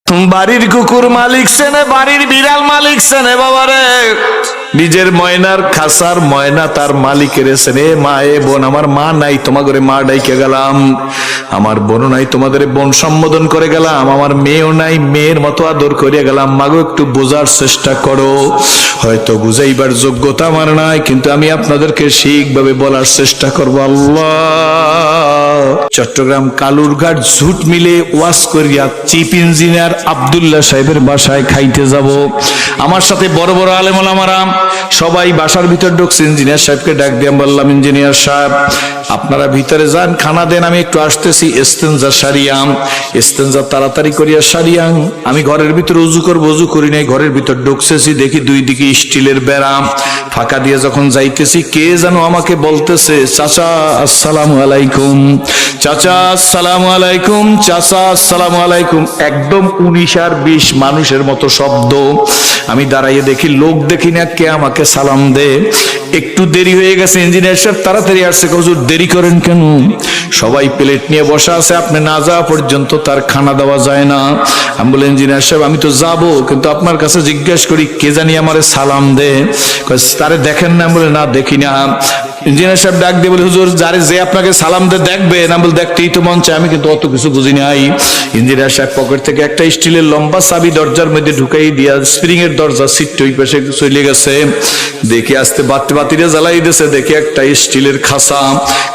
বাড়ির কুকুর মালিক সেনে, বাড়ির বিড়াল মালিক সেনে বাবারে। নিজের ময়নার খাসার ময়না তার মালিকের সেনে। মা এ বোন, আমার মা নাই, তোমাদের মা ডাইকে গেলাম। আমার বোন নাই, তোমাদের বোন সম্বোধন করে গেলাম। আমার মেয়েও নাই, মেয়ের মতো আদর করিয়া গেলাম। মাগো একটু বোঝার চেষ্টা করো। হয়তো বুঝাইবার যোগ্যতা আমার নাই, কিন্তু আমি আপনাদেরকে ঠিকভাবে বলার চেষ্টা করব। আল্লাহ। চট্টগ্রাম কালুরঘাট ঝুট মিলে ওয়াজ করিয়া চিফ ইঞ্জিনিয়ার আব্দুল্লাহ সাহেবের বাসায় খাইতে যাব। আমার সাথে বড় বড় আলেম ওলামারা সবাই বাসার ভিতর ঢুকছে। ইঞ্জিনিয়ার সাহেবকে ডাক দিয়ে বললাম, ইঞ্জিনিয়ার সাহেব আপনারা ভিতরে যান, খানা দেন, আমি একটু আসতেছি। ইস্তেঞ্জা সারিয়াম, ইস্তেঞ্জা তাড়াতাড়ি করিয়া সারিয়াম। আমি ঘরের ভিতর উজু করবো, উজু করি নাই, ঘরের ভিতর ঢুকতেছি, দেখি দুই দিকে স্টিলের বেড়া। ফাঁকা দিয়ে যখন যাইতেছি, কে যেন আমাকে বলতেছে, চাচা আসসালামু আলাইকুম, চাচা আসসালামু আলাইকুম, চাচা আসসালামু আলাইকুম। একদম 19 আর 20 মানুষের মতো শব্দ। আমি দাঁড়াইয়ে দেখি, লোক দেখি না, কে আমাকে সালাম দে। একটু দেরি হয়ে গেছে, ইঞ্জিনিয়ার সাহেব তাড়াতাড়ি আসছে। হুজুর দেরি করেন কেন? সবাই প্লেট নিয়ে বসা আছে, আপনি না যাওয়া পর্যন্ত তার খানা দেওয়া যায় না। আমি বলি, ইঞ্জিনিয়ার সাহেব আমি তো যাবো, কিন্তু আপনার কাছে জিজ্ঞেস করি কে জানি আমারে সালাম দে। তারে দেখেন না? বলে না দেখি না। ইঞ্জিনিয়ার সাহেব ডাক দিয়ে বলে, হুজুর যারে যে আপনাকে সালাম দে দেখবে না? বলে দেখতেই তো মন চায়। আমি কিন্তু অত কিছু বুঝি নাই। ইঞ্জিনিয়ার সাহেব পকেট থেকে একটা স্টিলের লম্বা চাবি দরজার মধ্যে ঢুকাই দিয়া, স্প্রিং এর দরজা সিট ওই পাশে চলে গেছে। দেখি আসতে বাতিরে জ্বালাই দিয়েছে। দেখি একটা স্টিলের খাসা,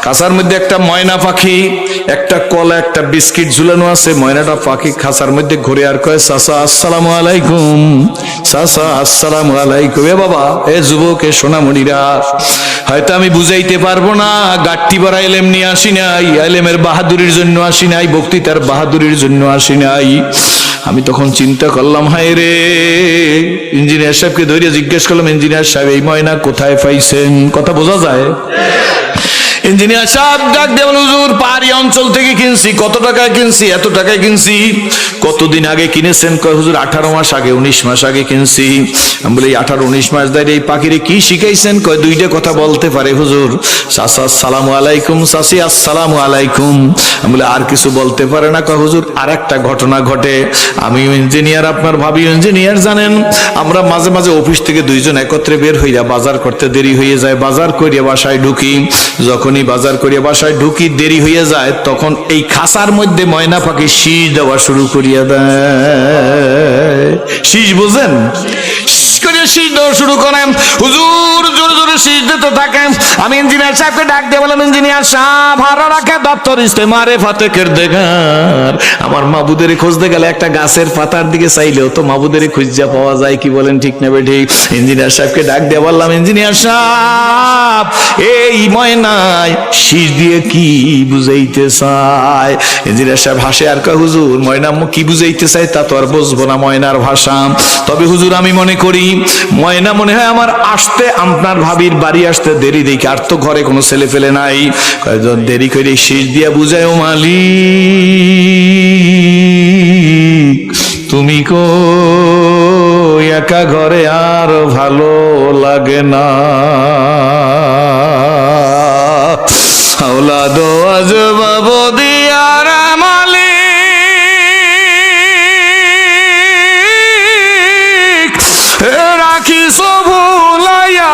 খাসার মধ্যে একটা ময়না পাখি, একটা কলা, একটা বিস্কিট ঝুলানো আছে। ময়নাটা পাখি খাসার মধ্যে ঘুরে আর কয়, চাচা আসসালামু আলাইকুম, চাচা আসসালামু আলাইকুম। এ বাবা, এ যুবক, এ সোনামণিরা, হয়তো আমি বুঝাইতে পারবো না। গাট্টি ভরা এলেম নিয়ে আসি নাই, এলেমের বাহাদুরির জন্য আসি নাই, বক্তৃতার বাহাদুরির জন্য আসি নাই। আমি তখন চিন্তা করলাম, হায় রে। ইঞ্জিনিয়ার সাহেবকে ধরে জিজ্ঞেস করলাম, ইঞ্জিনিয়ার সাহেব এই ময়না কোথায় পাইছেন? কথা বোঝা যায়? ইঞ্জিনিয়ার সাহেব ডাক দিয়ে বলে, হুজুর পাহাড়ি অঞ্চল থেকে কিনছি। কত টাকায় কিনছি? এত টাকায় কিনছি। কতদিন আগে কিনেছেন? কয় হুজুর 18 মাস আগে, 19 মাস আগে কিনছি। আমি বলি 18-19 মাস ধরে এই পাখিরে কি শিখাইছেন? কয় দুইটা কথা বলতে পারে হুজুর, চাচা আসসালামু আলাইকুম, চাচি আসসালামু আলাইকুম। আমি বলি আর কিছু বলতে পারে না? কয় হুজুর আর একটা ঘটনা ঘটে। আমিও ইঞ্জিনিয়ার, আপনার ভাবি ইঞ্জিনিয়ার, জানেন আমরা মাঝে মাঝে অফিস থেকে দুইজন একত্রে বের হইয়া বাজার করতে দেরি হয়ে যায়। বাজার করিয়া বাসায় ঢুকি, যখনই বাজার করিয়া বাসায় ঢুকি দেরি হয়ে যায়, তখন এই খাসার মধ্যে ময়না পাখি শীষ দেওয়া শুরু করিয়া দেয়। শীষ বোঝেন? শীষ দেওয়া শুরু করেন। হুজুর জোরে জোরে শীষ দিতে থাকেন। আমি ইঞ্জিনিয়ার সাহেবকে ডাক দিয়ে বললাম, ইঞ্জিনিয়ার সাহেব ভাড়া রাখে দপ্তর ইস্তেমারে ফাতেকের দেখার। আমার মাবুদের খুঁজতে গেলে একটা গাছের পাতার দিকে চাইলেও তো মাবুদের খুঁজা পাওয়া যায়। কি বলেন, ঠিক না বেঠিক? ইঞ্জিনিয়ার সাহেবকে ডাক দিয়ে বললাম, ইঞ্জিনিয়ার সাহেব এই ময়নায় শীষ দিয়ে কি বুঝাইতে চায়? ইঞ্জিনিয়ার সাহেব হাসে আর কয়, হুজুর ময়না কি বুঝাইতে চায় তা তো আর বুঝবো না ময়নার ভাষা। তবে হুজুর আমি মনে করি ময়না মনে হয় আমার আসতে, আপনার ভাবির বাড়ি আসতে দেরি দেখি। আর তো ঘরে কোনো ছেলে ফেলে নাই। দেরি করে শীষ দিয়া বুঝায়, ও মালিক তুমি কো একা ঘরে আর ভালো লাগে না। औलाद अजब दियार मालिक राखी सबुलाया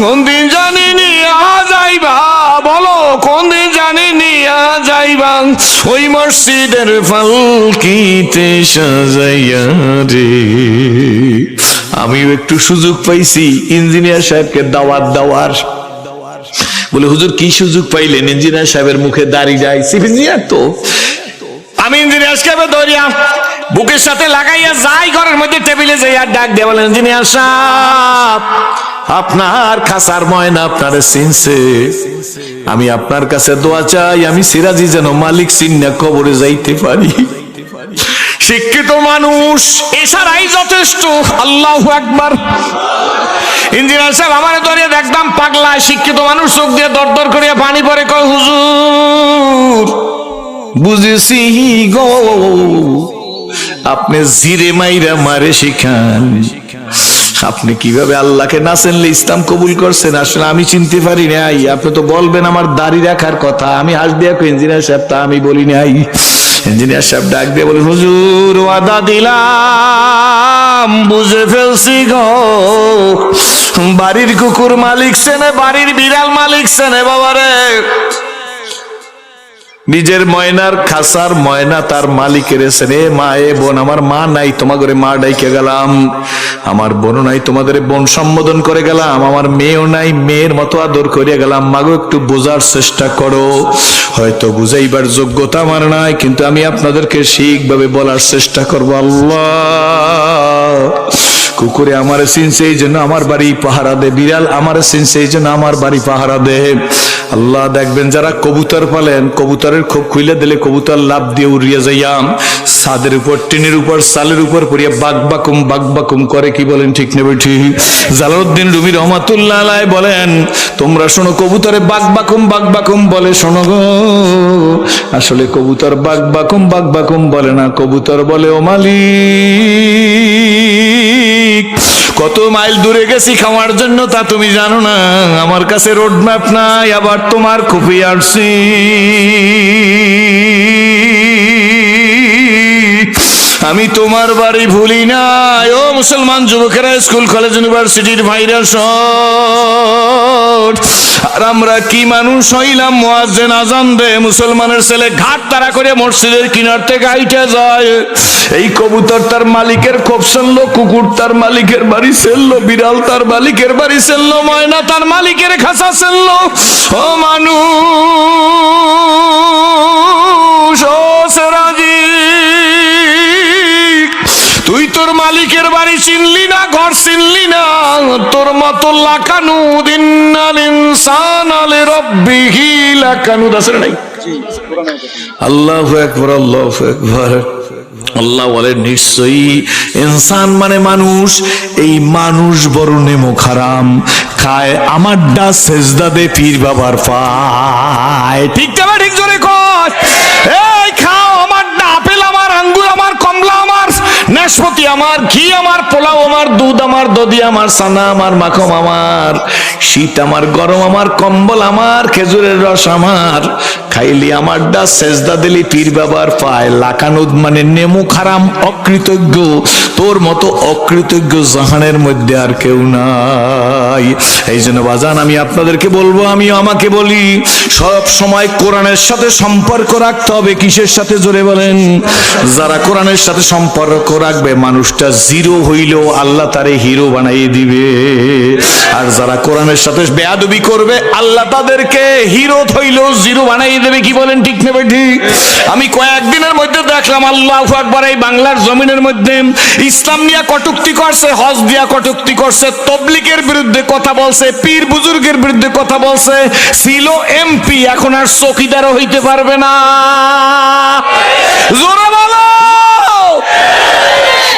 কোন দিন জানি নিয়া যাইবা, বলো কোন দিন জানি নিয়া যাইবা ওই মসজিদের পালকিতে সাজাইয়া রে। আমিও একটু সুযোগ পাইছি ইঞ্জিনিয়ার সাহেবকে দাওয়াত দেওয়ার। বলে হুজুর কি সুযোগ পাইলেন? ইঞ্জিনিয়ার সাহেবের মুখে দাড়ি যায়, চিফ ইঞ্জিনিয়ার তো। আমি ইঞ্জিনিয়ার সাহেবের ধরিয়া বুকের সাথে লাগাইয়া যাই ঘরের মধ্যে টেবিলে যাই আর ডাক দিয়ে বলেন, ইঞ্জিনিয়ার সাহেব আপনার খাসার ময়না আপনারে চিনছে। আমি আপনার কাছে দোয়া চাই, আমি সিরাজি যেন মালিক চিন্না কবরে যাইতে পারি। শিক্ষিত মানুষ এছাড়াই যথেষ্ট। আল্লাহু আকবার। ইঞ্জিনিয়ার সাহেব আমার ধরে একদম পাগলা। শিক্ষিত মানুষ চোখ দিয়ে দরদর করিয়া পানি পরে, কয় হুজুর বুঝেছি গো, আপনি জিরে মাইরা মারে শিখান, আপনি কিভাবে আল্লাহকে না চিনলে ইসলাম কবুল করছেন? আসলে আমি চিনতে পারি নাই। আপনি তো বলবেন আমার দাড়ি রাখার কথা, আমি হাস দিয়া ইঞ্জিনিয়ার সাহেব, তা আমি বলি নাই। ইঞ্জিনিয়ার সাহেব ডাক দিয়ে বলে, হুজুর ওয়াদা দিলাম, বুঝে ফেলছি গো, বাড়ির কুকুর মালিক চেনে, বাড়ির বিড়াল মালিক চেনে বাবারে। নিজের ময়নার খাসার ময়না তার মালিকের চেনে। মা এ বোন, আমার মা নাই, তোমাদের মা ডাইকে গেলাম। আমার বোন নাই, তোমাদের বোন সম্বোধন করে গেলাম। আমার মেয়েও নাই, মেয়ের মতো আদর করে গেলাম। মাগো একটু বোঝার চেষ্টা করো। হয়তো বুঝাইবার যোগ্যতা আমার নাই, কিন্তু আমি আপনাদেরকে ঠিকভাবে বলার চেষ্টা করবো। আল্লাহ, কুকুরে আমার চিনছে এই জন্য আমার বাড়ি পাহারা দে, বিড়াল আমার চিনছে এই জন্য আমার বাড়ি পাহারা দে। আল্লাহ দেখবেন যারা কবুতর পালেন, কবুতরের খোপ খুইলে দিলে কবুতর লাভ দিয়ে উড়িয়ে যাইয়াম ছাদের উপর, টিনের উপর, চালের উপর পড়িয়া বাক বাকুম করে। কি বলেন ঠিক নেবে ঠিক? জালালউদ্দিন রুমি রহমাতুল্লাহ আলাইহি বলেন, তোমরা শোনো, কবুতরে বাক বাকুম বলে, শোনো গো, আসলে কবুতর বাক বাকুম বলে না, কবুতর বলে ও মালিক, কত মাইল দূরে গেছি খাওয়ার জন্য তা তুমি জানো না। আমার কাছে রোড ম্যাপ নাই, আবার তোমার খুবই আসছি। আমি তোমার বাড়ি ভুলি নাই। ও মুসলমান যুবকেরা, স্কুল কলেজ ইউনিভার্সিটির ভাইরা সব, আর আমরা কি মানুষ হইলাম, মুয়াজ্জিন আযান দে, মুসলমানের ছেলে ঘাট তারা করে মসজিদের কিনার থেকে হাইটে যায়। এই কবুতর তার মালিকের খোপ চললো, কুকুর তার মালিকের বাড়ি চললো, বিড়াল তার মালিকের বাড়ি চললো, ময়না তার মালিকের খাঁচা চললো। ও মানুষ, ও সেরাজি, তুই তোর মালিকের বাড়ি চিনলি না, ঘর চিনলি না। তোর মতো লাকানুদ, ইন্নাল ইনসানা লিরাব্বিহি লাকানুদ আছে নাই? আল্লাহু আকবার, আল্লাহু আকবার। আল্লাহ বলেন, নিশ্চয়ই ইনসান মানে মানুষ, এই মানুষ বড় নেমো খারাম, খায় আমার ডা সেজদা দে পীর বাবার পায়। ঠিক তবে ঠিক জোরে কর, এই খাও আমার ডা, আপেল আমার, আঙ্গুর আমার, কমলা আমার, নাশপাতি আমার, ঘি আমার, পোলাও আমার, দুধ আমার, দধি আমার, সানা আমার, মাখন আমার, শীত আমার, গরম আমার, কম্বল আমার, খেজুরের রস আমার, খাইলি আমার ডা সেজদা দিলি পীর বাবার পায়। লাকানুদ মানে নেমু খারাম, অকৃতজ্ঞ। তোর মতো অকৃতজ্ঞ জাহানের মধ্যে আর কেউ নাই। এই জন্য বাজান, আমি আপনাদেরকে বলবো, আমি আমাকে বলি, সব সময় কোরআনের সাথে সম্পর্ক রাখতে হবে। কিসের সাথে জোরে বলেন? যারা কোরআনের সাথে সম্পর্ক রাখবে, মানুষটা জিরো হইলেও আল্লাহ তারে হিরো বানাইয়ে দিবে। আর যারা কোরআনের সাথে বেয়াদবি করবে, আল্লাহ তাদেরকে হিরো হইলেও জিরো বানাইয়ে দেবে। কি বলেন ঠিক নেবে ঠিক? আমি কয়েকদিনের মধ্যে দেখলাম, আল্লাহু আকবার, এই বাংলার জমিনের মধ্যে ইসলাম নিয়ে কটূক্তি করছে, হজ দিয়া কটূক্তি করছে, তবলিগের বিরুদ্ধে কথা বলছে, পীর বুজুর্গের বিরুদ্ধে কথা বলছে। ছিল এমপি, এখন আর চৌকিদারও হইতে পারবে না। জোরে বলো,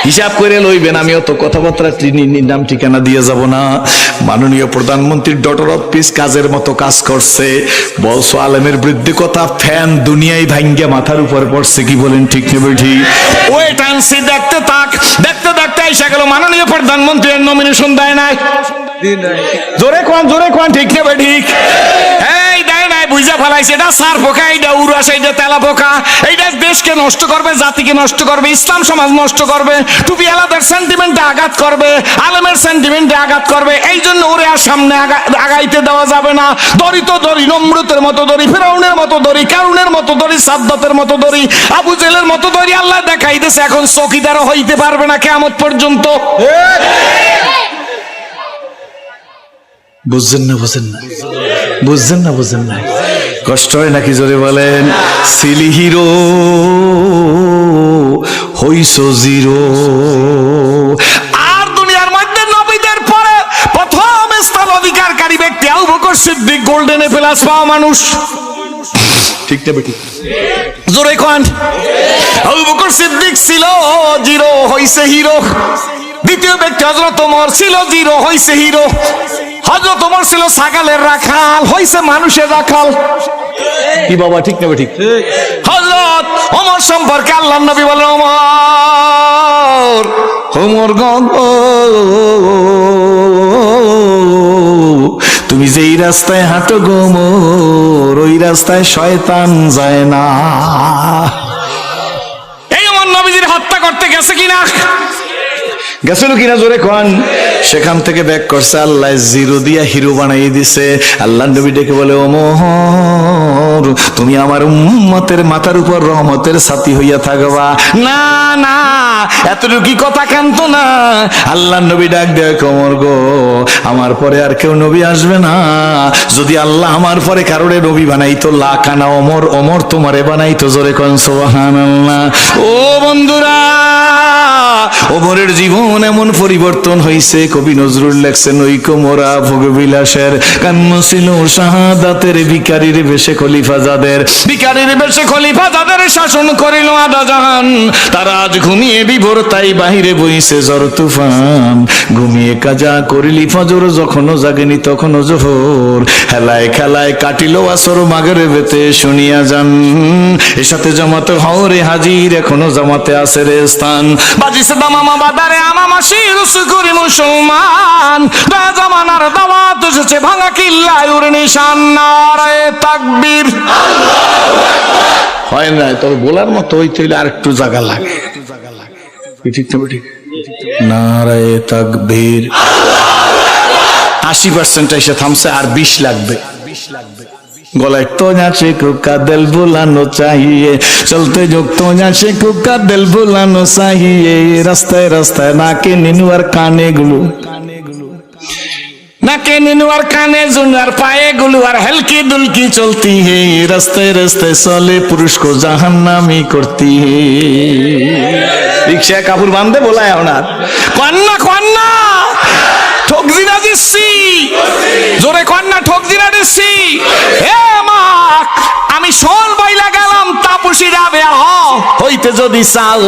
হিসাব করে লইবেন। আমি অত কথাবার্তা নাম ঠিকানা দিয়ে যাব না। মাননীয় প্রধানমন্ত্রীর ডটার অফ পিস কাজের মতো কাজ করছে। বলছো আলেমের বিরুদ্ধে কথা, ফ্যান দুনিয়ায় ভাঙ্গিয়া মাথার উপরে পড়ছে। কি বলেন ঠিক নেবে ঠিক? ওই টানসি দেখতে থাক, দেখতে দেখতে এসে গেল মাননীয় প্রধানমন্ত্রীর নমিনেশন দেয় নাই। জোরে কোন ঠিক নেবে ঠিক? এই দেয় নাই, বুঝা ফেলাইছে। এটা সার পোকা, এইটা উড়াস, এইটা তেলা পোকা, এইটা দেশকে নষ্ট করবে, জাতিকে নষ্ট করবে, ইসলাম সমাজ নষ্ট করবে, টুপি আলাদার সেন্টিমেন্টে আঘাত করবে, আলেমের সেন্টিমেন্টে আঘাত করবে। এই জন্য ওরে আর সামনে আগাইতে দেওয়া যাবে না। দড়ি তো দড়ি, নমরুতের মতো দড়ি, ফিরআউনের মতো দড়ি, কারুনের মতো দড়ি, সাদ্দাতের মতো দড়ি, আবু জেলের মতো দড়ি আল্লাহ দেখাইতেছে। এখন চৌকিদারও হইতে পারবে না কিয়ামত পর্যন্ত। বুঝছেন না? কষ্ট হয় নাকি? জোরে বলেন। সিলি হিরো, হইছ জিরো। আর দুনিয়ার মধ্যে নবীদের পরে প্রথম স্থান অধিকারকারী ব্যক্তি Abu Bakr Siddiq, golden plus পাওয়া মানুষ। ঠিক না বেটি? জোরে কোন? আবু বকর সিদ্দিক ছিল জিরো, হইছে হিরো। দ্বিতীয় ব্যক্তি হযরত ওমর, ছিল জিরো, হইছে হিরো। হযরত ওমর ছিল ছাগলের রাখাল, হইছে মানুষের রাখাল। কি বাবা ঠিক না ঠিক? হযরত ওমর সম্পর্কে আল্লাহর নবী বলেন, ওমর ওমর গো তুমি যেই রাস্তায় হাঁটো গো ওমর, ওই রাস্তায় শয়তান যায় না। এই ওমর নবীজির হত্যা করতে গেছে কিনা? গেছিল কিনা জোরে কোন? সেখান থেকে ব্যাক করছে, আল্লাহ জিরো দিয়া হিরো বানাই দিছে। আল্লাহ নবী ডেকে বলে ওমর তুমি আমার উম্মতের মাথার উপর রহমতের ছাতি হইয়া থাকবা। না না এতটুকু কথা কানতো না। আল্লাহ নবী ডাক দেয় ওমর গো আমার পরে আর কেউ নবী আসবে না, যদি আল্লাহ আমার পরে কারোরে নবী বানাইতো লাখানা ওমর, ওমর তোমারে বানাইতো। জোরে কোন সুবহানাল্লাহ। ও বন্ধুরা ওমরের জীবন এমন পরিবর্তন হয়েছে, কবি নজরুল লেখছেন ঐক্য মোরা ভোগবিলাসের কান্ন ছিল শাহাদাতের ভিখারির বেশে খলিফা যাদের, ভিখারির বেশে খলিফা যাদের শাসন করিল আধা জাহান, তারা আজ ঘুমিয়ে বিভোর তাই বাহিরে বইছে ঝড় তুফান, ঘুমিয়ে কাজা করিলি ফজর যখনও জাগেনি তখনও জোহর, হেলায় খেলায় কাটিল আসর মাগরে বেতে শুনিয়া যান, এর সাথে জামাতে হরে হাজির এখনো জামাতে আছে রে স্থান, বাজিছে দামামা বাদারে আমামা শির সুকুরি মুসলমান, জামানার দাওয়াত এসেছে ভাঙা কিল্লায় উড়ে নিশান, নারায়ে তাকবীর। হয় না তবে বলার মতো হইতে হইলে আর একটু জায়গা লাগে, ঠিক না? ঠিক নারায়ে তাকবীর। 80% এসে থামছে, আর 20 লাগবে। গলায় তো যাচ্ছে কুকা দিল বুলানো চাহিয়ে, চলতে যোগ তো যাচ্ছে কুকা দিল বুলানো চাহিয়ে, রাস্তায় রাস্তায় নাকে নিনুয়ার কানে গুলো, নাকে নিনুয়ার কানে জুনার পায়ে গুলো, আর হেলকি দুলকি চলতি হে, রাস্তায় রাস্তায় চলে পুরুষ কো জাহান্নামি করতি হে। রিক্সায় কাপড় বাঁধে বলায় আপনার কন্যা কন্যা ঠক জিনা দিচ্ছি, জোরে কন্যা ঠক জিনা দিচ্ছি। হে মা আমি শোল বইলা গেলাম তাপসী রাবেয়া হইতে যদি চাও,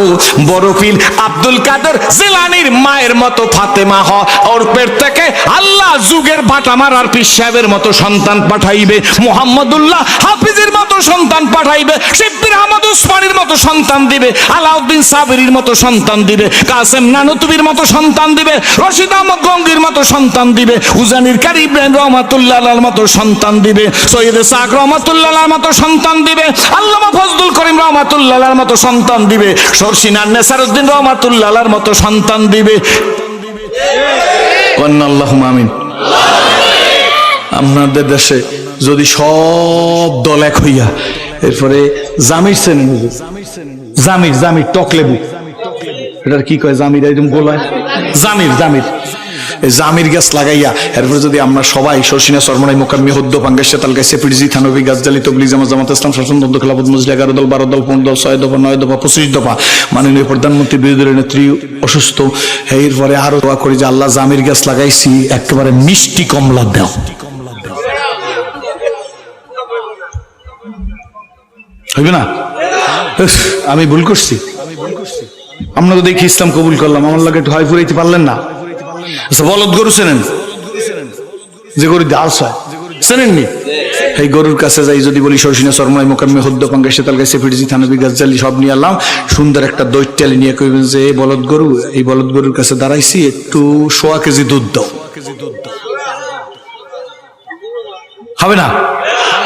বড় পীর আব্দুল কাদের জিলানীর মায়ের মতো ফাতেমা হ, ওর পেট থেকে আল্লাহ যুগের বাটা মারার পীর সাহেবের মতো সন্তান পাঠাইবে, মুহাম্মদুল্লাহ হাফিজের মতো সন্তান পাঠাইবে, শিববির আহমদ উসমানীর মতো সন্তান দিবে, আলাউদ্দিন সাবেরির মতো সন্তান দিবে, কাসেম নানুতুবির মতো সন্তান দিবে, রশিদ আহমদ গঙ্গির মতো সন্তান দিবে, উজানির কারি ইব্রাহিম রহমাতুল্লাহ আলাইহির মতো সন্তান দিবে, সৈয়দ সাক রহমাতুল্লাহ আলাইহির মতো সন্তান দিবে, আল্লামা ফজলুল করিম রহমাতুল্লাহ আলাইহির মতো সন্তান দিবে, শর্ষিনার নেসারউদ্দিন রহমাতুল্লাহ আলাইহির মতো সন্তান দিবে। আল্লাহুম্মা আমিন। আপনাদের দেশে যদি সব দল এক হইয়া এরপরে জামির শ্রেণী, জামির জামির টক লেবু, এটার কি কয় জামির, একদম গোলায় জামির, জামির জামির গাছ লাগাইয়া এরপরে যদি আমরা সবাই শর্ষিনা সরমনাই মোকাম্মি হদ্দ পাঙ্গাস সেতাল গাছে পিরজি থানবী গাছজালি তবলিগ জামাত জামাত ইসলাম শাসন দল খেলাফত মজলি 11 দল 12 দল 15 দল 6 দফা 9 দফা 25 দফা মাননীয় প্রধানমন্ত্রী বিরোধী দলের নেত্রী অসুস্থ, এরপরে আরো দোয়া করি যে আল্লাহ জামির গাছ লাগাইছি একেবারে মিষ্টি কমলা দাও। হইবে না? আমি ভুল করছি, আমরা তো দেখি ইসলাম কবুল করলাম, আমার লাগে একটু হয় ফুরাইতে পারলেন না। বলদ গরু চেনেন, যে গরু ডাল হয় চেনেননি? এই গরুর কাছে যাই যদি বলি শর্ষিনা সরমাই মোকাম্মে হদ্দ পাঙ্গা সেতাল গাছে ফিরজি থানবী গাছজালি সব নিয়ে আনলাম, সুন্দর একটা দৈত্যালি নিয়ে কইবেন যে এই বলদ গরু, এই বলদ গরুর কাছে দাঁড়াইছি, একটু 1.5 কেজি দুধ দাও, হবে না?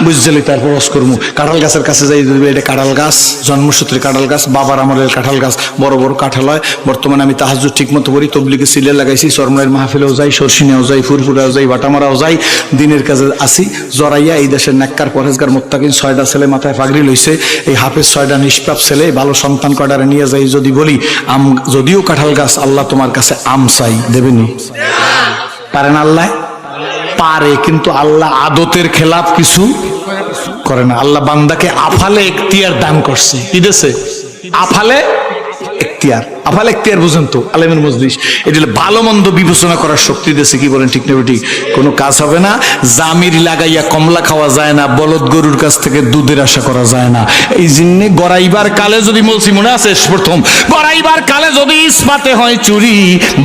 বুঝলি? তারপর রস করবো। কাঁঠাল গাছের কাছে যাই, এটা কাঁঠাল গাছ, জন্মসূত্রে কাঁঠাল গাছ, বাবার আমলের কাঁঠাল গাছ, বড় বড় কাঁঠাল হয়। বর্তমানে আমি তাহাজ্জুদ ঠিক মতো করি, তবলিগে সিলে লাগাইছি, সরমাইয়ের মাহফিলেও যাই, শর্ষিনেও যাই, ফুরফুরাও যাই, বাটামারাও যাই, দিনের কাজে আসি। জরাইয়া এই দেশের নেককার পরেজগার মুত্তাকিন 6টা ছেলে মাথায় পাগড়ি লইছে, এই হাফেজ 6টা নিষ্পাপ ছেলে, ভালো সন্তান কয়টারে নিয়ে যাই যদি বলি আম, যদিও কাঁঠাল গাছ, আল্লাহ তোমার কাছে আম চাই, দেবেনি? পারেন? আল্লাহ পারে, কিন্তু আল্লাহ আদতের খেলাফ কিছু করে না। আল্লাহ বান্দাকে আফালে এখতিয়ার দান করছে, কি দিয়েছে? আফালে এখতিয়ার। আফালে এখতিয়ার বুঝেন তো? আলেমের মজলিস এটা ভালো মন্দ বিবেচনা করার শক্তি দিয়েছে, কি বলেন? ঠিক না ঠিক? কোনো কাজ হবে না। জামির লাগাইয়া কমলা খাওয়া যায় না, বলদ গরুর কাছ থেকে দুধের আশা করা যায় না। এই জন্য গড়াইবার কালে যদি বলছি, মনে আছে প্রথম, গড়াইবার কালে যদি ইস্পাতে হয় চুরি,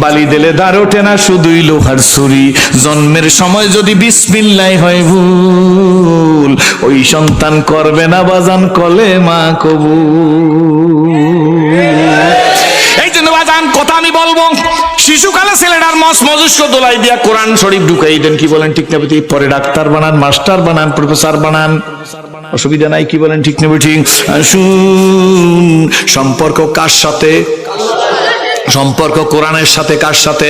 বালি দিলে দাঁড় ওঠে না শুধুই লোহার ছুরি, জন্মের সময় যদি বিসমিল্লাহ হয় ভুল, ওই সন্তান করবে না বাজান কলেমা কবুল। এই জন্য বাজান কথা আমি বলবো যুবক শিশুকালে ছেলেটার মস্তিষ্ক দোলাই দিয়া কোরআন শরীফ ঢুকাই দেন, কি বলেন ঠিক না বেঠিক? পরে ডাক্তার বানান, মাস্টার বানান, প্রফেসর বানান, অসুবিধা নাই, কি বলেন ঠিক না বেঠিক? আসুন, সম্পর্ক কার সাথে? সম্পর্ক কোরআনের সাথে। কার সাথে?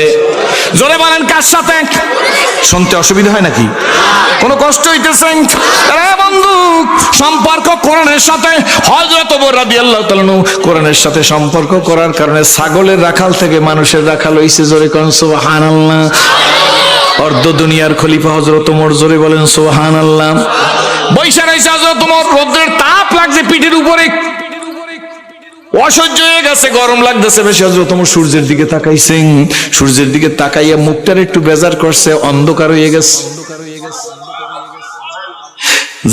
জোরে বলেন, কার সাথে? শুনতে অসুবিধা হয় নাকি? কোনো কষ্ট হইতেছে? আরে বন্ধু, সম্পর্ক কোরআনের সাথে। হযরত ওমর রাদিয়াল্লাহু তাআলা কোরআনের সাথে সম্পর্ক করার কারণে ছাগলের রাখাল থেকে মানুষের রাখাল হইছে। জোরে কোন সুবহানাল্লাহ। অর্ধ দুনিয়ার খলিফা হযরত ওমর, জোরে বলেন সুবহানাল্লাহ। বৈশা রইছে হযরত ওমর, রোদ্রের তাপ লাগছে পিঠের উপরে, অসহ্য হয়ে গেছে, গরম লাগতেছে বেশি। হযরত ওমর সূর্যের দিকে তাকাইছেন, সূর্যের দিকে তাকাইয়া মুখটার একটু বেজার করছে, অন্ধকার হয়ে গেছে।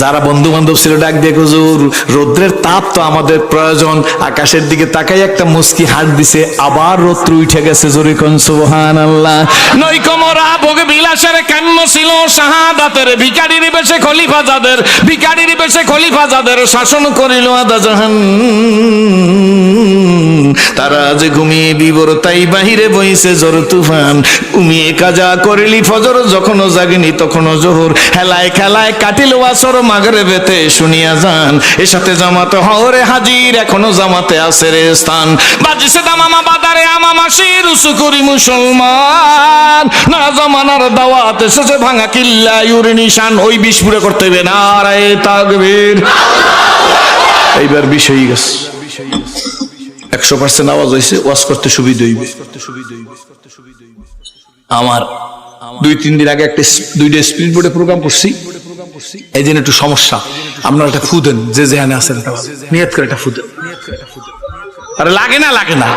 যারা বন্ধু বান্ধব ছিল ডাক দিয়ে, হুজুর রৌদ্রের তাপ তো আমাদের প্রয়োজন। আকাশের দিকে তাকাই একটা মুস্কি হাত দিছে, আবার রৌদ্র উঠে গেছে। জোরে কোন সুবহানাল্লাহ। নৈকমরা ভোগ বিলাসের কাম্য ছিল শাহাদাতের, ভিখারির বেশে খলিফা যাদের, ভিখারির বেশে খলিফা যাদের শাসন করিল আদা জাহান। তারা আজ ঘুমিয়ে বিবরতাই বাহিরে বইছে জোর তুফান। ঘুমিয়ে কাজা করিলি ফজর, যখনও জাগিনি তখনও জোহর। হেলায় খেলায় কাটিল আসর, মাগরিবেতে শুনিয়া যান। এর সাথে জামাতে হরে হাজির, এখনো জামাতে আছে রে স্থান। বাজিছে দামামা বাদারে আমামা শির, উসুকুরি মুসলমান। না জামানার দাওয়াত এসেছে ভাঙা কিল্লা ইউরি নিশান। ওই বিষ পুরে করতে হবে, নারায়ে তাকবীর। এইবার বিষ হয়ে গেছে, 100% আওয়াজ হয়েছে, ওয়াজ করতে সুবিধা হইবে। আমার 2-3 দিন আগে একটা 2টা স্পিড বোর্ডে প্রোগ্রাম করছি, এই দিন একটু সমস্যা। আপনারা একটা ফু দেন, যে যেখানে আছেন নিয়ত করে একটা ফু দেন। আরে লাগে না, লাগে না।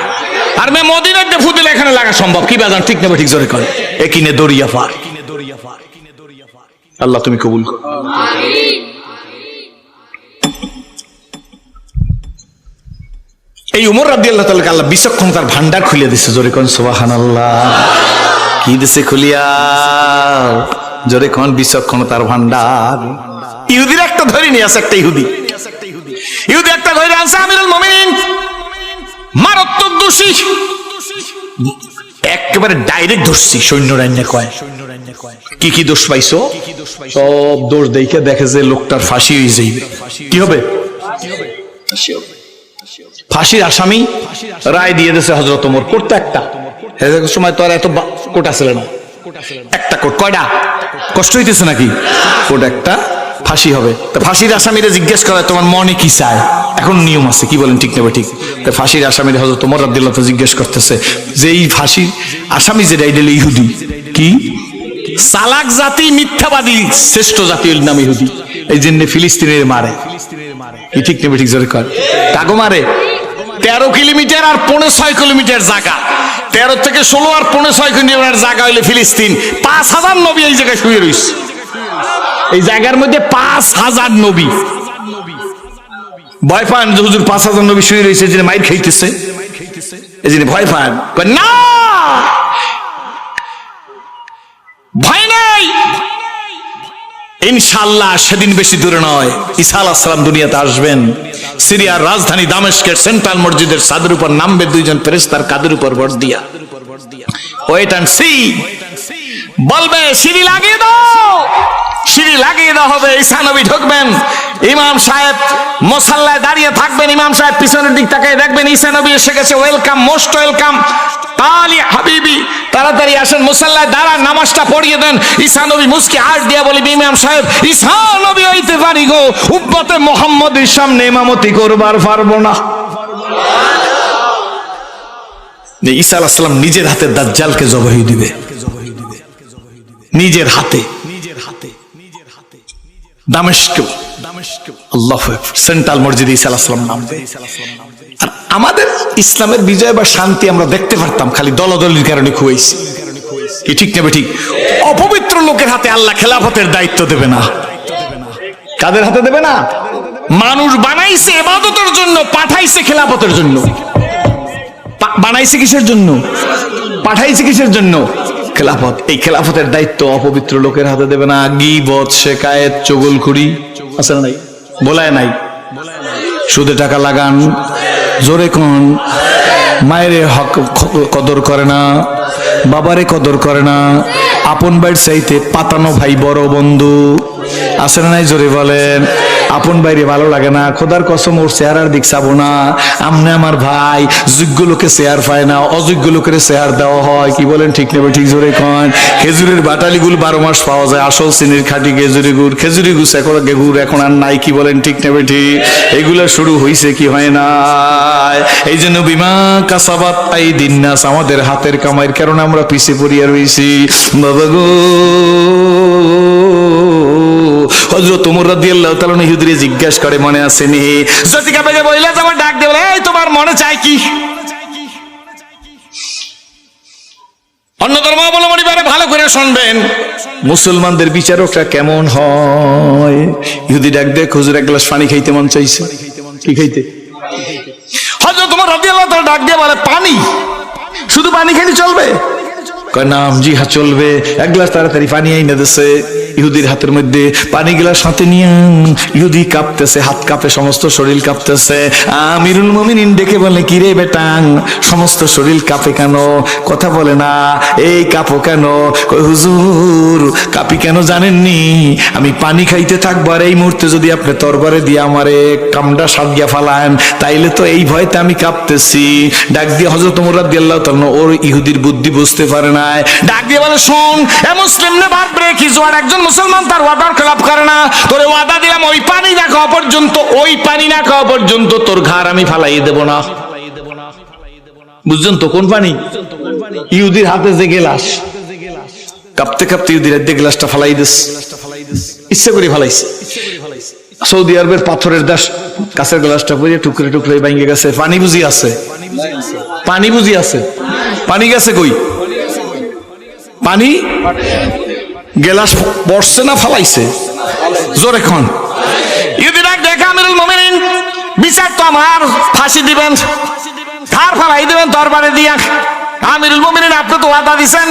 আর মে মদিনার যে ফু দিলে এখানে লাগা সম্ভব? কি বাজান ঠিক না ঠিক? জোরে করে একিনে দরিয়া পার। আল্লাহ তুমি কবুল করো। এই উমর রাদিয়াল্লাহু তাআলা আল্লাহ বিচক্ষণতার ভান্ডার খুলে দিছে। জোরে কোন সুবহানাল্লাহ। কি দিছে খুলিয়া? জোরে কোন বিচক্ষণতার ভান্ডার। ইহুদির একটা ধরে নিয়ে আছে, একটা ইহুদি একটা ধরে আনছে আমিরুল মুমিনিন, মারাত্মক দোষী, একেবারে ডাইরেক্ট ধরছি। সৈন্যরান্য কয়, কি কি দোষ পাইছো? সব দোষ দেখে দেখে যে লোকটার ফাঁসি হয়ে যাইবে। কি হবে? ফাঁসির আসামি রায় দিয়ে দিয়েছে হযরত ওমর। করতে একটা সময় তো আর এত কোটা ছিল না, একটা কোট। কয়টা? কষ্ট হইতেছে নাকি? কোট একটা, ফাঁসি হবে। তা ফাঁসির আসামিরে জিজ্ঞেস করা, তোমার মনে কি চায়? এখন নিয়ম আছে, কি বলেন ঠিক না ঠিক? তা ফাঁসির আসামিরে হযরত ওমর রাদিয়াল্লাহু তাআলা জিজ্ঞেস করতেছে যে এই ফাঁসির আসামি যেটা, এটা ইহুদি। কি চালাক জাতি, মিথ্যাবাদী শ্রেষ্ঠ জাতি নাম ইহুদি। এই জন্য ফিলিস্তিনের মারে। কি ঠিক না ঠিক? জোরে কর। কাগো মারে 13 কিলোমিটার আর 5.6 কিলোমিটার জায়গা, 13 থেকে 16 আর 5.6 কিলোমিটার জায়গা হইলে ফিলিস্তিন। 5000 নবী এই জায়গায় শুয়ে রয়েছে। এই জায়গার মধ্যে 5000 নবী। ভয় পান যে হুজুর 5000 নবী শুয়ে রয়েছে, যে মাইর খাইতেছে, এই জন্য ভয় পান না। ভয় নাই, ইনশাআল্লাহ সেদিন বেশি দূরে নয়। ঈসা আলাইহিস সালাম দুনিয়াতে আসবেন। সিরিয়ার রাজধানী দামেস্কের সেন্ট্রাল মসজিদের ছাদের উপর নামবে 2 জন ফেরেশতার কাঁধের উপর ভর দিয়া। Wait and see. বলবে সিঁড়ি লাগিয়ে দাও, সিঁড়ি লাগিয়ে দেওয়া হবে। ঈসা নবী ঢুকবেন, ইমাম সাহেব মুসাল্লায় দাঁড়িয়ে থাকবেন, ইমাম সাহেব পিছনের দিক তাকিয়ে দেখবেন ঈসা নবী এসে গেছে। Welcome, most welcome. তালি হাবিবি, তাড়াতাড়ি আসেন, মুসাল্লায় দাঁড়ান, নামাজটা পড়িয়ে দেন। ঈসা নবী মুস্কি হাত দিয়া বলবে, ইমাম সাহেব ঈসা নবী হইতে পারি গো, উম্মতে মুহাম্মদের সামনে ইমামতি করবার পারবো না। ঈসা আলাইহিস সালাম নিজের হাতে দাজ্জালকে জবাই দিবে, নিজের হাতে। দামেস্ক, আল্লাহু আকবার, সেন্ট্রাল মসজিদে ঈসা আলাইহিস সালাম নামবে। আর আমাদের ইসলামের বিজয় বা শান্তি আমরা দেখতে পারতাম, খালি দলদলির কারণে খুয়াইছি। কি ঠিক না ঠিক? অপবিত্র লোকের হাতে আল্লাহ খেলাফতের দায়িত্ব দেবে না। কাদের হাতে দেবে না? মানুষ বানাইছে ইবাদতের জন্য, পাঠাইছে খেলাফতের জন্য। বানাইছে কিসের জন্য? পাঠাইছে কিসের জন্য? খেলাফত। এই খেলাফতের দায়িত্ব অপবিত্র লোকের হাতে দেবে না। গীবত, শিকায়েত, চুগলখড়ি আছে না নাই? বলায় নাই? সুদে টাকা লাগান, জোরে কোন, মায়ের হক কদর করে না, বাবারে কদর করে না, আপন ভাইয়ের চাইতে পাতানো ভাই বড় বন্ধু। আছে না নাই? জোরে বলেন। আপন বাইরে ভালো লাগে না, খোদার কসম ওর চেহারার দিক চাবো না। আমনে আমার ভাই, যোগ্য লোকে চেহার পায় না, অযোগ্য লোকের চেহার দেওয়া হয়। কি বলেন ঠিক নেবে? ঠিক জোরে কন। খেজুরের বাটালি গুড় 12 মাস পাওয়া যায়, আসল চিনির খাঁটি খেজুরি গুড়। খেজুরি গুড় এখন আর নাই। কি বলেন ঠিক নেবে? ঠিক। এগুলো শুরু হয়েছে কি হয় না? এই জন্য বিমা কাসাবাত আইদিন নাস, আমাদের হাতের কামাইয়ের কারণে আমরা পিছিয়ে পড়িয়া রয়েছি। বাবা গো, হযরত ওমর রাদিয়াল্লাহু তাআলা ইহুদিরে জিজ্ঞাসা করে, মনে আছে নি? জতিকা বেগে বইলা আমার ডাক দেবে, এই তোমার মনে চাই কি? অন্য ধর্মাবলম্বী ভালো করে শুনবেন, মুসলমানদের বিচারকরা কেমন হয়। ইহুদি ডাক দেখ, হুজুর এক গ্লাস পানি খাইতে মন চাইছে। কি খাইতে? হযরত ওমর রাদিয়াল্লাহু তাআলা ডাক দিয়ে বলে, পানি? শুধু পানি খেলে চলবে? কয় নাম, জি হ্যাঁ চলবে। এক গ্লাস তাড়াতাড়ি পানি আইনা দিছে ইহুদির হাতের মধ্যে। পানি গ্লাস হাতে নিয়ে ইহুদি কাঁপতেছে, হাত কাঁপে, সমস্ত শরীর কাঁপতেছে। আমিরুল মুমিনিন ডেকে বলে, কি রে বেটাং, সমস্ত শরীর কাঁপে কেন? কথা বলে না, এই কাঁপো কেন? কই হুজুর কাঁপি কেন জানেননি? আমি পানি খাইতে থাকবো, আর এই মুহূর্তে যদি আপনি তরবারে দিয়ে আমারে কামড়া সাজিয়া ফালান, তাইলে তো এই ভয়তে আমি কাঁপতেছি। ডাক দিয়ে হযরত ওমর রাদিয়াল্লাহু তাআলা ওর ইহুদির বুদ্ধি বুঝতে পারে না, ডাক দিয়ে বলে, শোন এ মুসলিম নে বাপ রে, কি জোয়ার একজন মুসলমান তার ওয়াদার খেলাপ করে না। তোরে ওয়াদা দিলাম, ওই পানি না খাওয়া পর্যন্ত, ওই পানি না খাওয়া পর্যন্ত তোর ঘাড় আমি ফালাই দেব না। বুঝছেন তো কোন পানি? ইহুদির হাতে যে গ্লাস, কাঁপতে কাঁপতে ইহুদির হাতে গ্লাসটা ফালাই দিস, ইচ্ছা করে ফালাইছে। সৌদি আরবের পাথরের দেশ, কাছের গ্লাসটা পড়ে টুকরে টুকরে ভেঙে গেছে। পানি বুঝি আছে? পানি বুঝি আছে? পানি গেছে কই? পানি গেলাস পড়ছে না ফালাইছে? জোরে খন। ইহুদি ডাক দেখে, আমিরুল মুমিনিন বিচার তো আমার, ফাঁসি দিবেন, ঘাড় ফালাই দিবেন তরবারে দিয়া। আমিরুল মুমিনিন আপনি তো ওয়াদা দিছেন,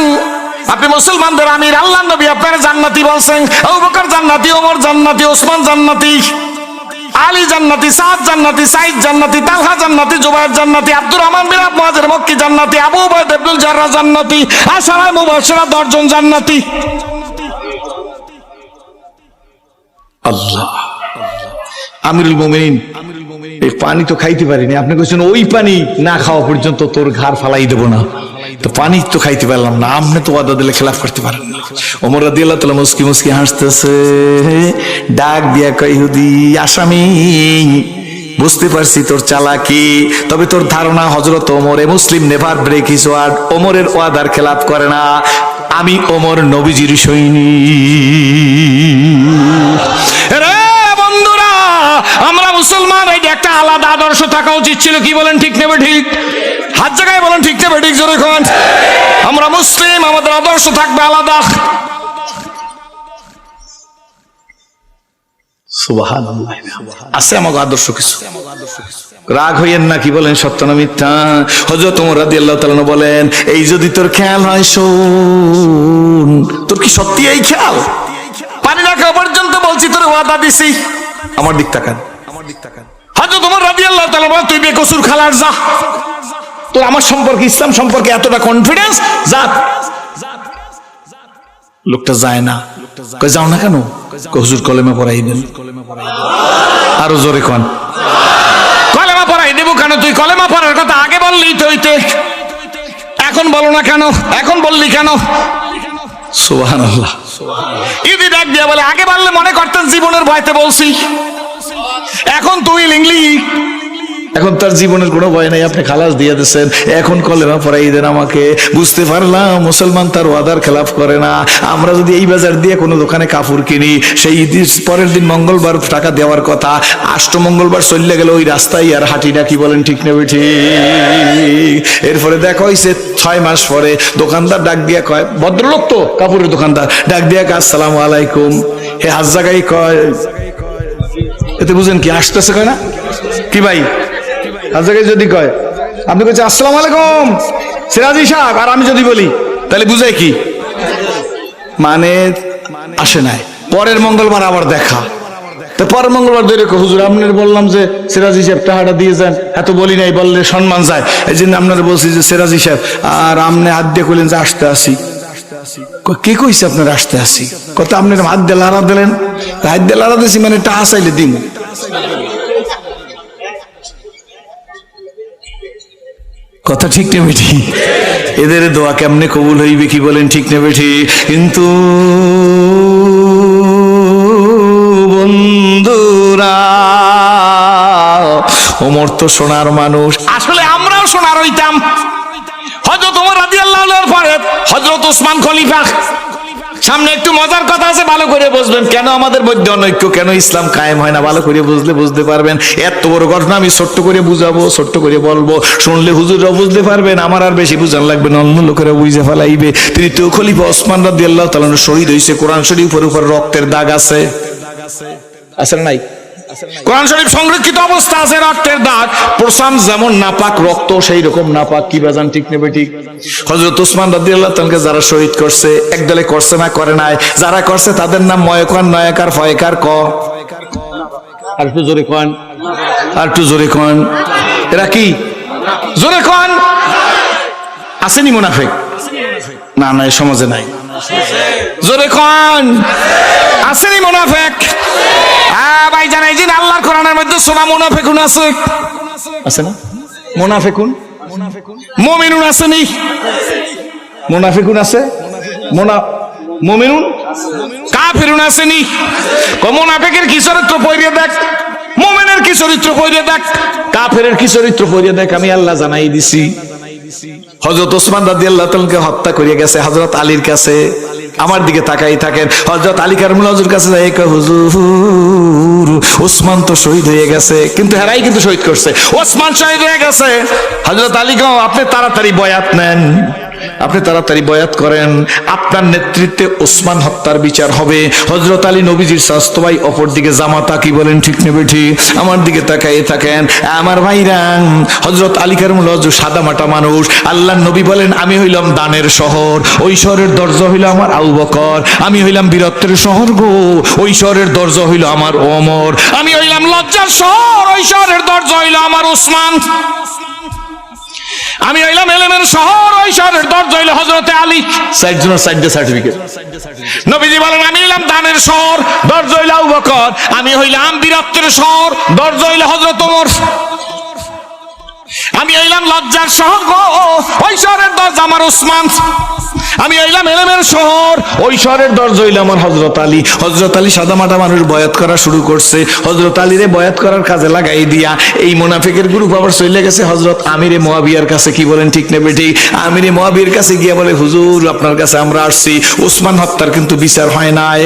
আপনি মুসলমানদের আমির, আল্লাহর নবী আপনার জান্নাতি বলছেন। আবু বকর জান্নাতি, ওমর জান্নাতি, ওসমান জান্নাতি, আলী জান্নাতি, সাদ জান্নাতি, সাইদ জান্নাতি, তালহা জান্নাতি, জুবায়ের জান্নাতি, আব্দুর রহমান বিন আবু মুআযির মক্কি জান্নাতি, আবু উবাইদা ইবনুল জাররাহ জান্নাতি, আশারায়ে মুবাশশিরা 10 জন জান্নাতি। আল্লাহ, আমিরুল মুমিনিন এই পানি তো খাইতে পারিনি, আপনি কইছেন ওই পানি না খাওয়া পর্যন্ত তোর ঘাড় ফালাই দেব না। তো পানি তো খাইতে পারলাম না, আপনি তো ওয়াদা দিলে খেলাফ করতে পারেন না। ওমর রাদিয়াল্লাহু তাআলা মুস্কি মুস্কি হাসতেছে, ডাক দিয়া কয়, ইহুদি আসামি, বুঝতে পারছি তোর চালাকি, তবে তোর ধারণা হযরত ওমর এ মুসলিম নেভার ব্রেক হিজ ওয়ার্ড, ওমরের ওয়াদার খেলাফ করে না। আমি ওমর নবীজির সৈনিক। বন্ধুরা, আমরা মুসলমান, এই একটা আলাদা আদর্শ থাকা উচিত ছিল। কি বলেন ঠিক নেবে? ঠিক। হাত জায়গায় বলেন ঠিক নেবে? ঠিক জোরে কোন। আমরা মুসলিম, আমাদের আদর্শ থাকবে আলাদা। সুবহানাল্লাহ। আছে আমাদের আদর্শ কিছু, রাগ হইয়েন না। কি বলেন সত্য না মিথ্যা? হযরত ওমর রাদিয়াল্লাহু তাআলা বলেন, এই যদি তোর খেয়াল হয়, শোন, তোর কি সত্যি এই খেয়াল? পানি না খাওয়া পর্যন্ত বলছি, তোর ওয়াদা দিছি। আমার দিক তাকান, আমার দিক তাকান। হযরত ওমর রাদিয়াল্লাহু তাআলা বলেন, তুই বেকসুর খালার যা, তোর আমার সম্পর্কে, ইসলাম সম্পর্কে এতটা কনফিডেন্স, যা। লোকটা যায় না। কই যাও না কেন? হুজুর কলেমা পড়াই দেন। আরো জোরে কোন। কলেমা পড়াই দেব কেন? তুই কলেমা পড়ার কথা আগে বললি তো, এখন বলো না কেন? এখন বললি কেন? সুবহানাল্লাহ। ইদি ডাক দিয়া বলে, আগে বললে মনে করতেন জীবনের ভয়তে বলছি, এখন তুই লিংলি, এখন তার জীবনের কোনো ভয় নাই, আপনি খালাস দিয়ে দিচ্ছেন, এখন কলেমা পড়াই দেন আমাকে। বুঝতে পারলাম মুসলমান তার ওয়াদার খেলাফ করে না। আমরা যদি এই বাজার দিয়ে কোনো দোকানে কাপড় কিনি, সেই পরের দিন মঙ্গলবার টাকা দেওয়ার কথা, আষ্ট মঙ্গলবার চললে গেলে ওই রাস্তায় আর হাঁটি না। কি বলেন ঠিক নেবে? ঠিক। এরপরে দেখা হয়েছে 6 মাস পরে, দোকানদার ডাক দিয়া কয়, ভদ্রলোক তো কাপড়ের দোকানদার, ডাক দিয়া কয়, আসসালামু আলাইকুম। হে হাজ জায়গায় কয়, এতে বুঝেন কি আসতেছে? কয় না কি ভাই? যদি কয়, আপনি কইছে আসসালামু আলাইকুম সিরাজি সাহেব, আর আমি যদি বলি, তাহলে বুঝাই কি? মানে আসে নাই। পরের মঙ্গলবার আবার দেখা, তো পর মঙ্গলবার ধরে হুজুর আপনার বললাম যে সিরাজি সাহেব টাকাটা দিয়ে যান, এত বলি নাই, বললে সম্মান যায়, এই জন্য আপনারা বলছি যে সিরাজি সাহেব, আর আপনি হাত দিয়ে কইলেন যে আসতে আসি। কে কইছে আপনার আসতে আসি? কত আপনার হাত দিয়ে লাড়া দিলেন, হাত দিয়ে লাড়া দিয়েছি মানে টাকা চাইলে দিন। কথা ঠিক না বেঠি? এদের দোয়া কেমনে কবুল হইবে কি বলেন, ঠিক না বেঠি? কিন্তু বন্ধুরা, ওমর তো সোনার মানুষ, আসলে আমরাও সোনার হইতাম। হযরত ওমর রাদিয়াল্লাহু আনহুর পরে হযরত ওসমান খলিফা। সামনে একটু মজার কথা আছে, ভালো করে বুঝবেন কেন আমাদের মধ্যে অনৈক্য, কেন ইসলাম কায়েম হয় না। ভালো করে বুঝলে বুঝতে পারবেন। এত বড় ঘটনা আমি ছোট্ট করে বুঝাবো, ছোট্ট করে বলবো, শুনলে হুজুররাও বুঝতে পারবেন, আমার আর বেশি বুঝান লাগবে না, অন্য লোকেরা বুঝে ফেলাইবে। তৃতীয় খলিফা ওসমান রাদিয়াল্লাহু তাআলা শহীদ হয়েছে। কোরআন শরীফের উপর রক্তের দাগ আছে, আছে না নাই? কোরআন শরীফ সংরক্ষিত অবস্থা আছে, রক্তের দাগ। প্রসাম যেমন নাপাক, রক্ত সেই রকম নাপাক। কি বাজান, ঠিক নেবে ঠিক? হযরত ওসমান রাদিয়াল্লাহু তাআলাকে যারা শহীদ করছে, একদলে করছে না করে নাই, যারা করছে তাদের নাম ময়কার, নয়কার, ফয়কার। ক আর একটু জোরে কন, আর একটু জোরে কন। এরা কি? জোরে কন। আসেনি মুনাফিক? না না, এই সমাজে নাই। জোরে কন, আসেনি মুনাফিক? ভাই জানাই যে আল্লাহর কোরআনের মধ্যে সোনা মুনাফিকুন আছে, আছে না? মুনাফিকুন, মুমিনুন আছে নি? মুনাফিকুন আছে, মুমিনুন, কাফিরুন আছে নি? মুনাফিকের কি চরিত্র পড়িয়ে দেখ, মুমিনের কি চরিত্র পড়িয়ে দেখ, কাফিরের কি চরিত্র পড়িয়ে দেখ। আমি আল্লাহ জানাই দিছি। হযরত ওসমান রাদিয়াল্লাহু তাআলাকে হত্যা করিয়ে গেছে হযরত আলীর কাছে। আমার দিকে তাকাই থাকেন, হযরত আলী কারমুল হুজুর কাছে যাই, হুজুর ওসমান তো শহীদ হয়ে গেছে, কিন্তু হেরাই কিন্তু শহীদ করছে, ওসমান শহীদ হয়ে গেছে। হযরত আলী কও, আপনি তাড়াতাড়ি বয়াত নেন, আপনি তাড়াতাড়ি বয়াত করেন, আপনার নেতৃত্বে ওসমান হত্যার বিচার হবে। হযরত আলী নবীজির স্বাস্থ্য ভাই, অপর দিকে জামাতা। কি বলেন, ঠিক নেবে ঠিক? আমার দিকে তাকাই থাকেন আমার ভাইরা। হযরত আলী কারমুল হুজুর সাদা মাটা মানুষ। আল্লাহর নবী বলেন, আমি হইলাম দানের শহর, ওই শহরের দরজা হইল আমার আবু বকর। আমি হইলাম বীরত্বের শহর গো, ওই শহরের দরজা হইল আমার ওমর। আমি হইলাম লজ্জার শহর, ওই শহরের দরজা হইল আমার ওসমান। আমি হইলাম এলেমের শহর, ওই শহরের দরজা হইল হযরতে আলী। চারজনের চারটে সার্টিফিকেট। নবীজি বলেন, আমি হইলাম দানের শহর, দরজা হইল আবু বকর। আমি হইলাম বীরত্বের শহর, দরজা হইল হযরত ওমর। আমি হইলাম লজ্জার শহর গো, ওই শহরের দরজা আমার ওসমান। আমি হইলাম এলেমের শহর, ওই শহরের দরজা হইল আমার হযরত আলী। হযরত আলী সাদামাটা মানুষ বয়াত করা শুরু করছে। হযরত আলীরে বয়াত করার কাজে লাগাই দিয়া এই মুনাফিকের গ্রুপ আবার চলে গেছে হযরত আমিরে মুয়াবিয়ার কাছে। কি বলেন, ঠিক না বেটি? আমিরে মুয়াবিয়ার কাছে গিয়া বলে, হুজুর আপনার কাছে আমরা আসছি, ওসমান হত্যার কিন্তু বিচার হয় নাই।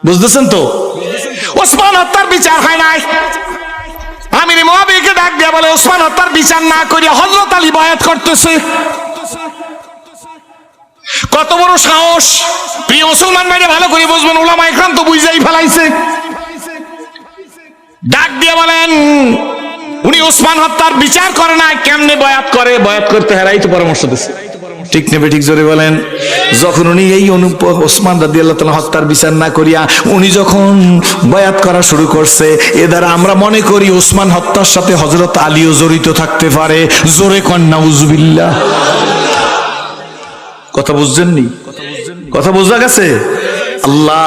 বুঝতেছেন তো? ওসমান হত্যার বিচার হয় নাই। আমিরে মুয়াবিয়াকে ডাক দিয়া বলে, ওসমান হত্যার বিচার না করিয়া হযরত আলী বয়াত করতেছে। কত বড় সাহস! প্রিয় মুসলমান ভাইরা ভালো করে বুঝবেন, উলামা ইকরাম তো বুঝাই ফেলাইছে। ডাক দিয়ে বলেন, উনি ওসমান হত্যার বিচার করে না, কেমনে বয়াত করে? বয়াত করতে হেরাই তো পরামর্শ দিচ্ছে। ঠিক নেবে ঠিক? জোরে বলেন। যখন উনি এই ওসমান রাদিয়াল্লাহু তাআলা হত্যার বিচার না করিয়া উনি যখন বয়াত করা শুরু করছে, এ দ্বারা আমরা মনে করি ওসমান হত্যার সাথে হযরত আলীও জড়িত থাকতে পারে। জোরে কন নাউজুবিল্লাহ। কথা বুঝছেননি? কথা বোঝা গেছে? আল্লাহ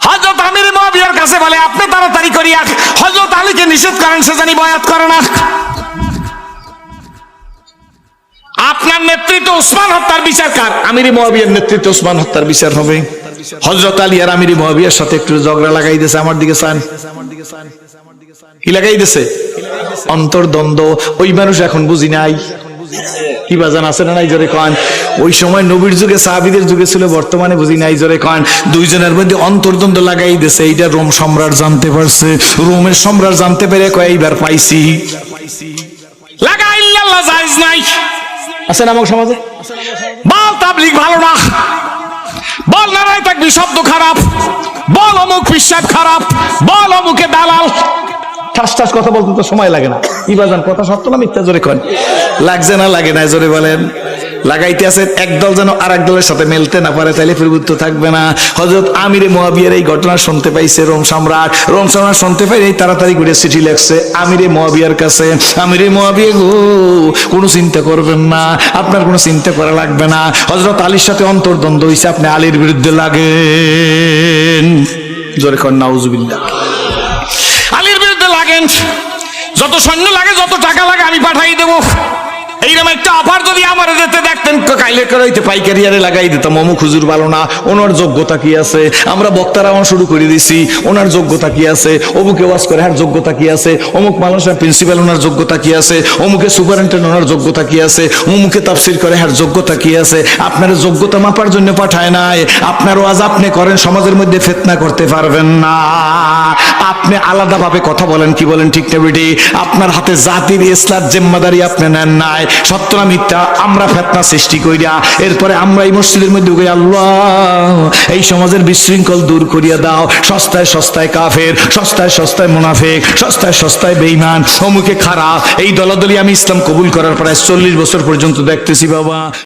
হযরত আমির মুয়াবিয়ার কাছে বলে, আপনি তাড়াতাড়ি করিয়া হযরত আলীকে নিষেধ করেন, সে জানি বয়াত করে না। আপনার নেতৃত্বে ওসমান হত্যার বিচার কার? আমির মুয়াবিয়ার নেতৃত্বে ওসমান হত্যার বিচার হবে। হযরত আলী আর আমির মুয়াবিয়ার সাথে একটু ঝগড়া লাগাই দিয়েছে। আমার দিকে চান, কি লাগাই দিয়েছে? অন্তর্দ্বন্দ্ব। ওই মানুষ এখন বুঝি নাই। কি বাজান, আছে না নাই? জোরে কন। ওই সময় নবীর যুগে, সাহাবীদের যুগে ছিল, বর্তমানে বুঝি নাই। জোরে কন। দুইজনের মধ্যে অন্তর্দ্বন্দ্ব লাগাই দিয়েছে। এইটা রোম সম্রাট জানতে পারছে। রোমের সম্রাট জানতে পেরে কয়, এইবার পাইছি। লাগাইলে আল্লাহ জায়েজ নাই। আছে না আমার সমাজে? বল তাবলীগ ভালো না, বল নারায়ে তাকবীর শব্দ খারাপ, বল অমুক পিশাব খারাপ, বল অমুকে দালাল। ঠাস ঠাস কথা বলতে তো সময় লাগে না। কি বাজান, কথা সত্য না মিথ্যা? জোরে কন। লাগছে না লাগে না? জোরে বলেন। লাগাইতে আছেন, একদল যেন আর এক দলের সাথে মেলতে না পারে, তাইলে প্রভুত্ব থাকবে না। হযরত আমিরে মুয়াবিয়ার এই ঘটনা শুনতে পাইছে রোম সম্রাট শুনতে পাই এই তাড়াতাড়ি করে চিঠি লিখছে আমিরে মুয়াবিয়ার কাছে, আমিরে মুয়াবিয়া গো, কোনো চিন্তা করবেন না, আপনার কোনো চিন্তা করা লাগবে না। হযরত আলীর সাথে অন্তর্দ্বন্দ্ব হইছে, আপনি আলীর বিরুদ্ধে লাগেন। জোরে কর নাউজুবিল্লাহ। আলীর বিরুদ্ধে লাগেন, যত সৈন্য লাগে, যত টাকা লাগে আমি পাঠাই দেবো। এইরকম একটা অফার যদি আমার দিতে দেখতেন, কাইলে করাইতে পাইকারি আরে লাগাই দিতাম। অমুক হুজুর ভালো না, ওনার যোগ্যতা কি আছে? আমরা বক্তারা শুরু করে দিছি, ওনার যোগ্যতা কি আছে? অমুকে ওয়াজ করে, হ্যাঁ যোগ্যতা কি আছে? অমুক মাদ্রাসার প্রিন্সিপাল, ওনার যোগ্যতা কি আছে? অমুকে সুপারিনটেন্ডেন্ট, ওনার যোগ্যতা কি আছে? অমুকে তাফসীর করে, হ্যাঁ যোগ্যতা কি আছে? আপনার যোগ্যতা মাপার জন্য পাঠায় নাই। আপনার ওয়াজ আপনি করেন, সমাজের মধ্যে ফিতনা করতে পারবেন না। আপনি আলাদাভাবে কথা বলেন, কি বলেন ঠিক না বেটি? আপনার হাতে জাতির ইসলার জিম্মাদারি আপনি নেন নাই। সত্য না মিথ্যা? আমরা ফিতনা সৃষ্টি কইরা এরপরে আমরা এই মসজিদের মধ্যে ঢুকে, আল্লাহ এই সমাজের বিশৃঙ্খল দূর করিয়া দাও। সস্তায় সস্তায় কাফের, সস্তায় সস্তায় মুনাফিক, সস্তায় সস্তায় বেঈমান, অমুকে খারাপ, এই দলাদলি আমি ইসলাম কবুল করার প্রায় 40 বছর পর্যন্ত দেখতেছি বাবা।